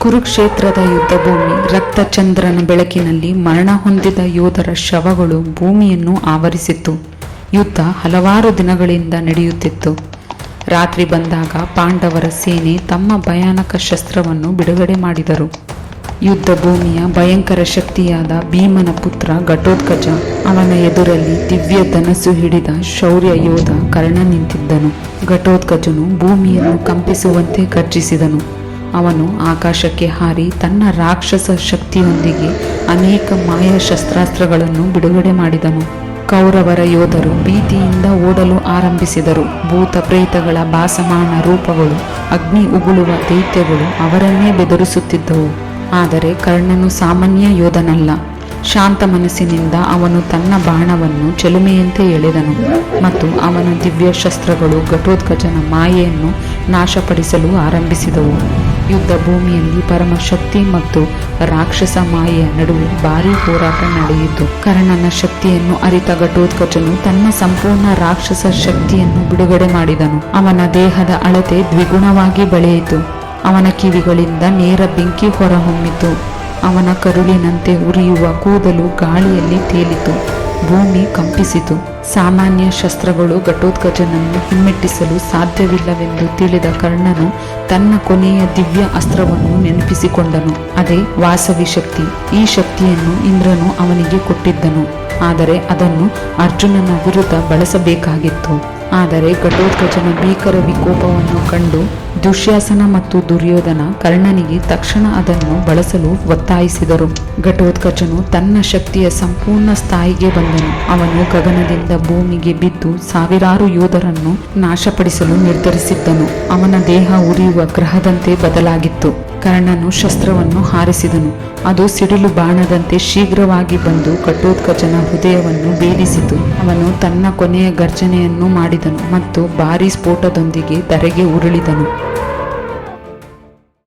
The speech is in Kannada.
ಕುರುಕ್ಷೇತ್ರದ ಯುದ್ಧಭೂಮಿ ರಕ್ತಚಂದ್ರನ ಬೆಳಕಿನಲ್ಲಿ ಮರಣ ಹೊಂದಿದ ಯೋಧರ ಶವಗಳು ಭೂಮಿಯನ್ನು ಆವರಿಸಿತ್ತು. ಯುದ್ಧ ಹಲವಾರು ದಿನಗಳಿಂದ ನಡೆಯುತ್ತಿತ್ತು. ರಾತ್ರಿ ಬಂದಾಗ ಪಾಂಡವರ ಸೇನೆ ತಮ್ಮ ಭಯಾನಕ ಶಸ್ತ್ರವನ್ನು ಬಿಡುಗಡೆ ಮಾಡಿದರು. ಯುದ್ಧ ಭೂಮಿಯ ಭಯಂಕರ ಶಕ್ತಿಯಾದ ಭೀಮನ ಪುತ್ರ ಘಟೋತ್ಕಚ, ಅವನ ಎದುರಲ್ಲಿ ದಿವ್ಯ ಧನಸ್ಸು ಹಿಡಿದ ಶೌರ್ಯ ಯೋಧ ಕರ್ಣ ನಿಂತಿದ್ದನು. ಘಟೋತ್ಕಚನು ಭೂಮಿಯನ್ನು ಕಂಪಿಸುವಂತೆ ಗರ್ಜಿಸಿದನು. ಅವನು ಆಕಾಶಕ್ಕೆ ಹಾರಿ ತನ್ನ ರಾಕ್ಷಸ ಶಕ್ತಿಯೊಂದಿಗೆ ಅನೇಕ ಮಾಯ ಶಸ್ತ್ರಾಸ್ತ್ರಗಳನ್ನು ಬಿಡುಗಡೆ ಮಾಡಿದನು. ಕೌರವರ ಯೋಧರು ಭೀತಿಯಿಂದ ಓಡಲು ಆರಂಭಿಸಿದರು. ಭೂತ ಪ್ರೇತಗಳ ಭಾಸಮಾನ ರೂಪಗಳು, ಅಗ್ನಿ ಉಗುಳುವ ದೈತ್ಯಗಳು ಅವರನ್ನೇ ಬೆದರಿಸುತ್ತಿದ್ದವು. ಆದರೆ ಕರ್ಣನು ಸಾಮಾನ್ಯ ಯೋಧನಲ್ಲ. ಶಾಂತ ಮನಸ್ಸಿನಿಂದ ಅವನು ತನ್ನ ಬಾಣವನ್ನು ಚೆಲುಮೆಯಂತೆ ಎಳೆದನು ಮತ್ತು ಅವನ ದಿವ್ಯ ಶಸ್ತ್ರಗಳು ಘಟೋತ್ಕಚನ ಮಾಯೆಯನ್ನು ನಾಶಪಡಿಸಲು ಆರಂಭಿಸಿದವು. ಯುದ್ಧ ಭೂಮಿಯಲ್ಲಿ ಪರಮಶಕ್ತಿ ಮತ್ತು ರಾಕ್ಷಸ ಮಾಯೆಯ ನಡುವೆ ಭಾರೀ ಹೋರಾಟ ನಡೆಯಿತು. ಕರ್ಣನ ಶಕ್ತಿಯನ್ನು ಅರಿತ ಘಟೋತ್ಕಚನು ತನ್ನ ಸಂಪೂರ್ಣ ರಾಕ್ಷಸ ಶಕ್ತಿಯನ್ನು ಬಿಡುಗಡೆ ಮಾಡಿದನು. ಅವನ ದೇಹದ ಅಳತೆ ದ್ವಿಗುಣವಾಗಿ ಬೆಳೆಯಿತು. ಅವನ ಕಿವಿಗಳಿಂದ ನೇರ ಬೆಂಕಿ ಹೊರಹೊಮ್ಮಿತು. ಅವನ ಕರುಳಿನಂತೆ ಉರಿಯುವ ಕೂದಲು ಗಾಳಿಯಲ್ಲಿ ತೇಲಿತು. ಭೂಮಿ ಕಂಪಿಸಿತು. ಸಾಮಾನ್ಯ ಶಸ್ತ್ರಗಳು ಘಟೋತ್ಕಚನನ್ನು ಹಿಮ್ಮೆಟ್ಟಿಸಲು ಸಾಧ್ಯವಿಲ್ಲವೆಂದು ತಿಳಿದ ಕರ್ಣನು ತನ್ನ ಕೊನೆಯ ದಿವ್ಯ ಅಸ್ತ್ರವನ್ನು ನೆನಪಿಸಿಕೊಂಡನು. ಅದೇ ವಾಸವಿ ಶಕ್ತಿ. ಈ ಶಕ್ತಿಯನ್ನು ಇಂದ್ರನು ಅವನಿಗೆ ಕೊಟ್ಟಿದ್ದನು. ಆದರೆ ಅದನ್ನು ಅರ್ಜುನನ ವಿರುದ್ಧ ಬಳಸಬೇಕಾಗಿತ್ತು. ಆದರೆ ಘಟೋತ್ಕಚನ ಭೀಕರ ವಿಕೋಪವನ್ನು ಕಂಡು ದುಶ್ಯಾಸನ ಮತ್ತು ದುರ್ಯೋಧನ ಕರ್ಣನಿಗೆ ತಕ್ಷಣ ಅದನ್ನು ಬಳಸಲು ಒತ್ತಾಯಿಸಿದರು. ಘಟೋತ್ಕಚನು ತನ್ನ ಶಕ್ತಿಯ ಸಂಪೂರ್ಣ ಸ್ಥಾಯಿಗೆ ಬಂದನು. ಅವನು ಗಗನದಿಂದ ಭೂಮಿಗೆ ಬಿದ್ದು ಸಾವಿರಾರು ಯೋಧರನ್ನು ನಾಶಪಡಿಸಲು ನಿರ್ಧರಿಸಿದ್ದನು. ಅವನ ದೇಹ ಉರಿಯುವ ಗ್ರಹದಂತೆ ಬದಲಾಗಿತ್ತು. ಕರ್ಣನು ಶಸ್ತ್ರವನ್ನು ಹಾರಿಸಿದನು. ಅದು ಸಿಡಿಲು ಬಾಣದಂತೆ ಶೀಘ್ರವಾಗಿ ಬಂದು ಘಟೋತ್ಕಚನ ಹೃದಯವನ್ನು ಭೇದಿಸಿತು. ಅವನು ತನ್ನ ಕೊನೆಯ ಗರ್ಜನೆಯನ್ನು ಮಾಡಿದನು ಮತ್ತು ಭಾರೀ ಸ್ಫೋಟದೊಂದಿಗೆ ಧರೆಗೆ ಉರುಳಿದನು.